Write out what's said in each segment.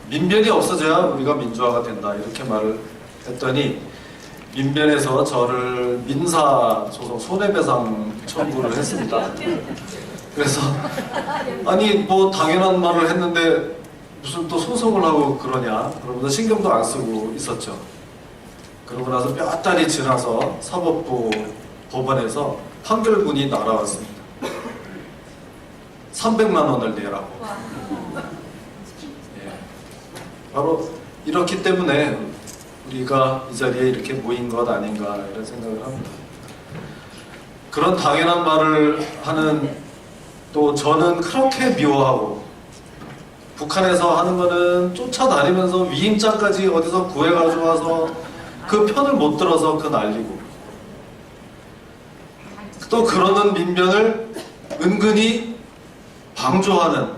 민변이 없어져야 우리가 민주화가 된다 이렇게 말을 했더니 민변에서 저를 민사소송 손해배상 청구를 했습니다. 그래서 아니 뭐 당연한 말을 했는데 무슨 또 소송을 하고 그러냐 그러면서 신경도 안 쓰고 있었죠. 그러고 나서 몇 달이 지나서 사법부 법원에서 판결문이 날아왔습니다. 300만 원을 내라고. 예. 바로 이렇기 때문에 우리가 이 자리에 이렇게 모인 것 아닌가 이런 생각을 합니다. 그런 당연한 말을 하는 또 저는 그렇게 미워하고 북한에서 하는 거는 쫓아다니면서 위임장까지 어디서 구해가지고 와서 그 편을 못 들어서 그 난리고 또 그러는 민변을 은근히 방조하는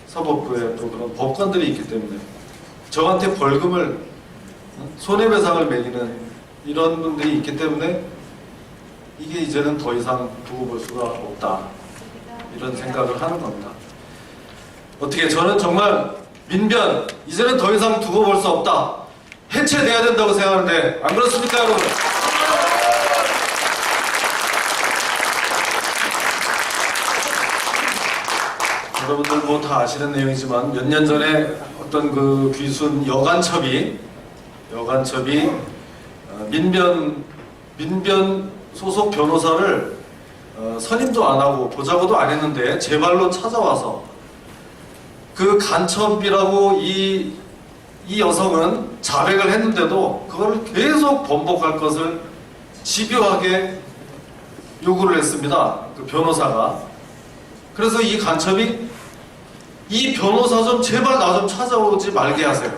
사법부에 또 그런 법관들이 있기 때문에 저한테 벌금을 손해배상을 매기는 이런 분들이 있기 때문에 이게 이제는 더 이상 두고 볼 수가 없다 이런 생각을 하는 겁니다. 어떻게 저는 정말 민변 이제는 더 이상 두고 볼 수 없다 해체돼야 된다고 생각하는데 안 그렇습니까 여러분? 여러분들 뭐 다 아시는 내용이지만 몇 년 전에 어떤 그 귀순 여간첩이 민변 소속 변호사를 선임도 안 하고 보자고도 안 했는데 제 발로 찾아와서 그 간첩이라고 이 여성은 자백을 했는데도 그걸 계속 번복할 것을 집요하게 요구를 했습니다. 그 변호사가. 그래서 이 간첩이 이 변호사 좀 제발 나 좀 찾아오지 말게 하세요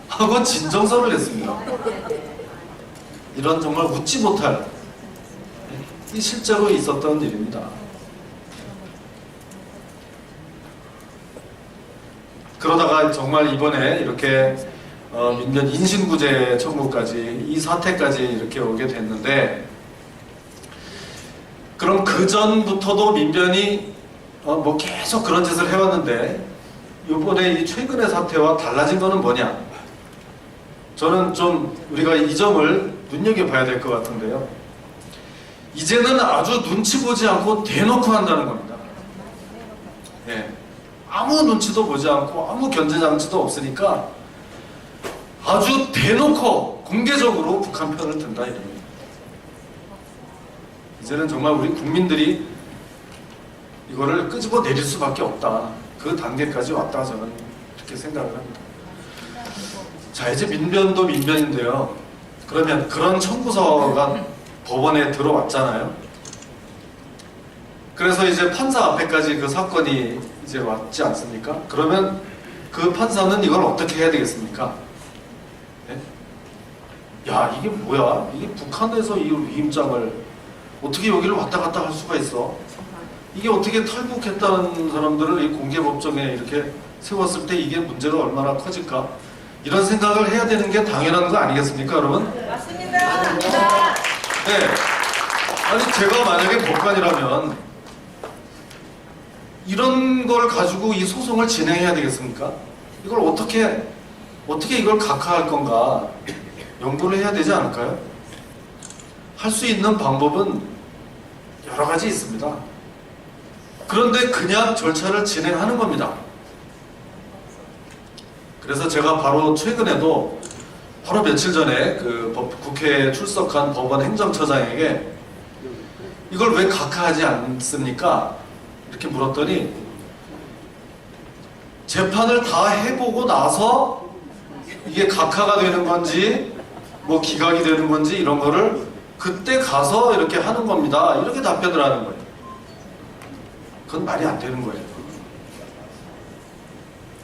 하고 진정서를 냈습니다. 이런 정말 웃지 못할 이 실제로 있었던 일입니다. 그러다가 정말 이번에 이렇게 민변 인신구제 청구까지 이 사태까지 이렇게 오게 됐는데 그럼 그 전부터도 민변이 뭐 계속 그런 짓을 해왔는데 이번에 이 최근의 사태와 달라진 거는 뭐냐? 저는 좀 우리가 이 점을 눈여겨봐야 될 것 같은데요. 이제는 아주 눈치 보지 않고 대놓고 한다는 겁니다. 예. 아무 눈치도 보지 않고 아무 견제장치도 없으니까 아주 대놓고 공개적으로 북한 편을 든다 이럽니다. 이제는 정말 우리 국민들이 이거를 끄집어 내릴 수밖에 없다. 그 단계까지 왔다 저는 이렇게 생각을 합니다. 자 이제 민변도 민변인데요. 그러면 그런 청구서가 법원에 들어왔잖아요. 그래서 이제 판사 앞에까지 그 사건이 이제 왔지 않습니까? 그러면 그 판사는 이걸 어떻게 해야 되겠습니까? 네? 야 이게 뭐야? 이게 북한에서 이 위임장을 어떻게 여기를 왔다 갔다 할 수가 있어? 이게 어떻게 탈북했다는 사람들을 이 공개법정에 이렇게 세웠을 때 이게 문제가 얼마나 커질까? 이런 생각을 해야 되는 게 당연한 거 아니겠습니까, 여러분? 맞습니다. 네. 아니 제가 만약에 법관이라면 이런 걸 가지고 이 소송을 진행해야 되겠습니까? 이걸 어떻게 이걸 각하할 건가 연구를 해야 되지 않을까요? 할 수 있는 방법은 여러 가지 있습니다. 그런데 그냥 절차를 진행하는 겁니다. 그래서 제가 바로 최근에도 바로 며칠 전에 그 국회에 출석한 법원 행정처장에게 이걸 왜 각하하지 않습니까? 이렇게 물었더니 재판을 다 해보고 나서 이게 각하가 되는 건지 뭐 기각이 되는 건지 이런 거를 그때 가서 이렇게 하는 겁니다. 이렇게 답변을 하는 거예요. 그건 말이 안 되는 거예요.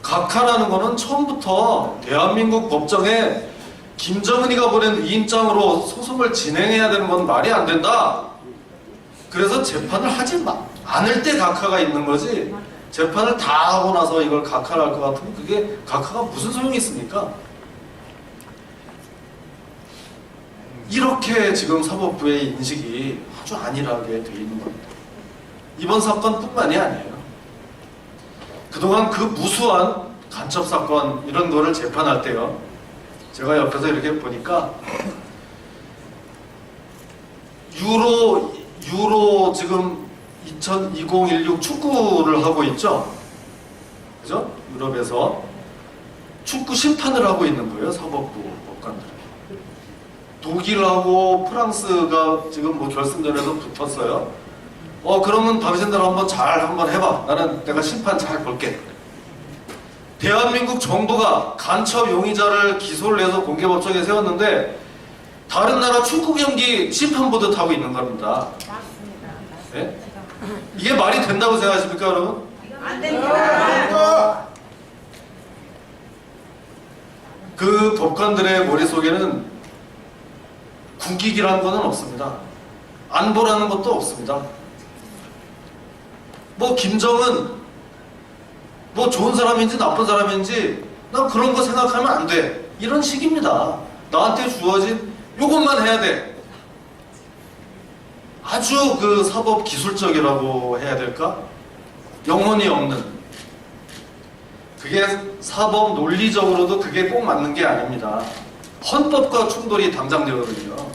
각하라는 거는 처음부터 대한민국 법정에 김정은이가 보낸 위임장으로 소송을 진행해야 되는 건 말이 안 된다. 그래서 재판을 하지 않을 때 각하가 있는 거지 재판을 다 하고 나서 이걸 각하를 할 것 같으면 그게 각하가 무슨 소용이 있습니까? 이렇게 지금 사법부의 인식이 아주 안일하게 되어 있는 겁니다. 이번 사건뿐만이 아니에요. 그동안 그 무수한 간첩 사건 이런 거를 재판할 때요, 제가 옆에서 이렇게 보니까 유로 지금 2016 축구를 하고 있죠, 그죠? 유럽에서 축구 심판을 하고 있는 거예요, 사법부 법관들이. 독일하고 프랑스가 지금 뭐 결승전에서 붙었어요. 그러면 당신들 한번 해봐. 내가 심판 잘 볼게. 대한민국 정부가 간첩 용의자를 기소를 해서 공개법정에 세웠는데 다른 나라 축구 경기 심판 보듯 하고 있는 겁니다. 맞습니다. 네? 이게 말이 된다고 생각하십니까, 여러분? 안 됩니다. 그 법관들의 머릿속에는 국익이라는 것은 없습니다. 안보라는 것도 없습니다. 뭐 김정은 뭐 좋은 사람인지 나쁜 사람인지 난 그런 거 생각하면 안 돼. 이런 식입니다. 나한테 주어진 요것만 해야 돼. 아주 그 사법 기술적이라고 해야 될까? 영혼이 없는. 그게 사법 논리적으로도 그게 꼭 맞는 게 아닙니다. 헌법과 충돌이 당장 되거든요.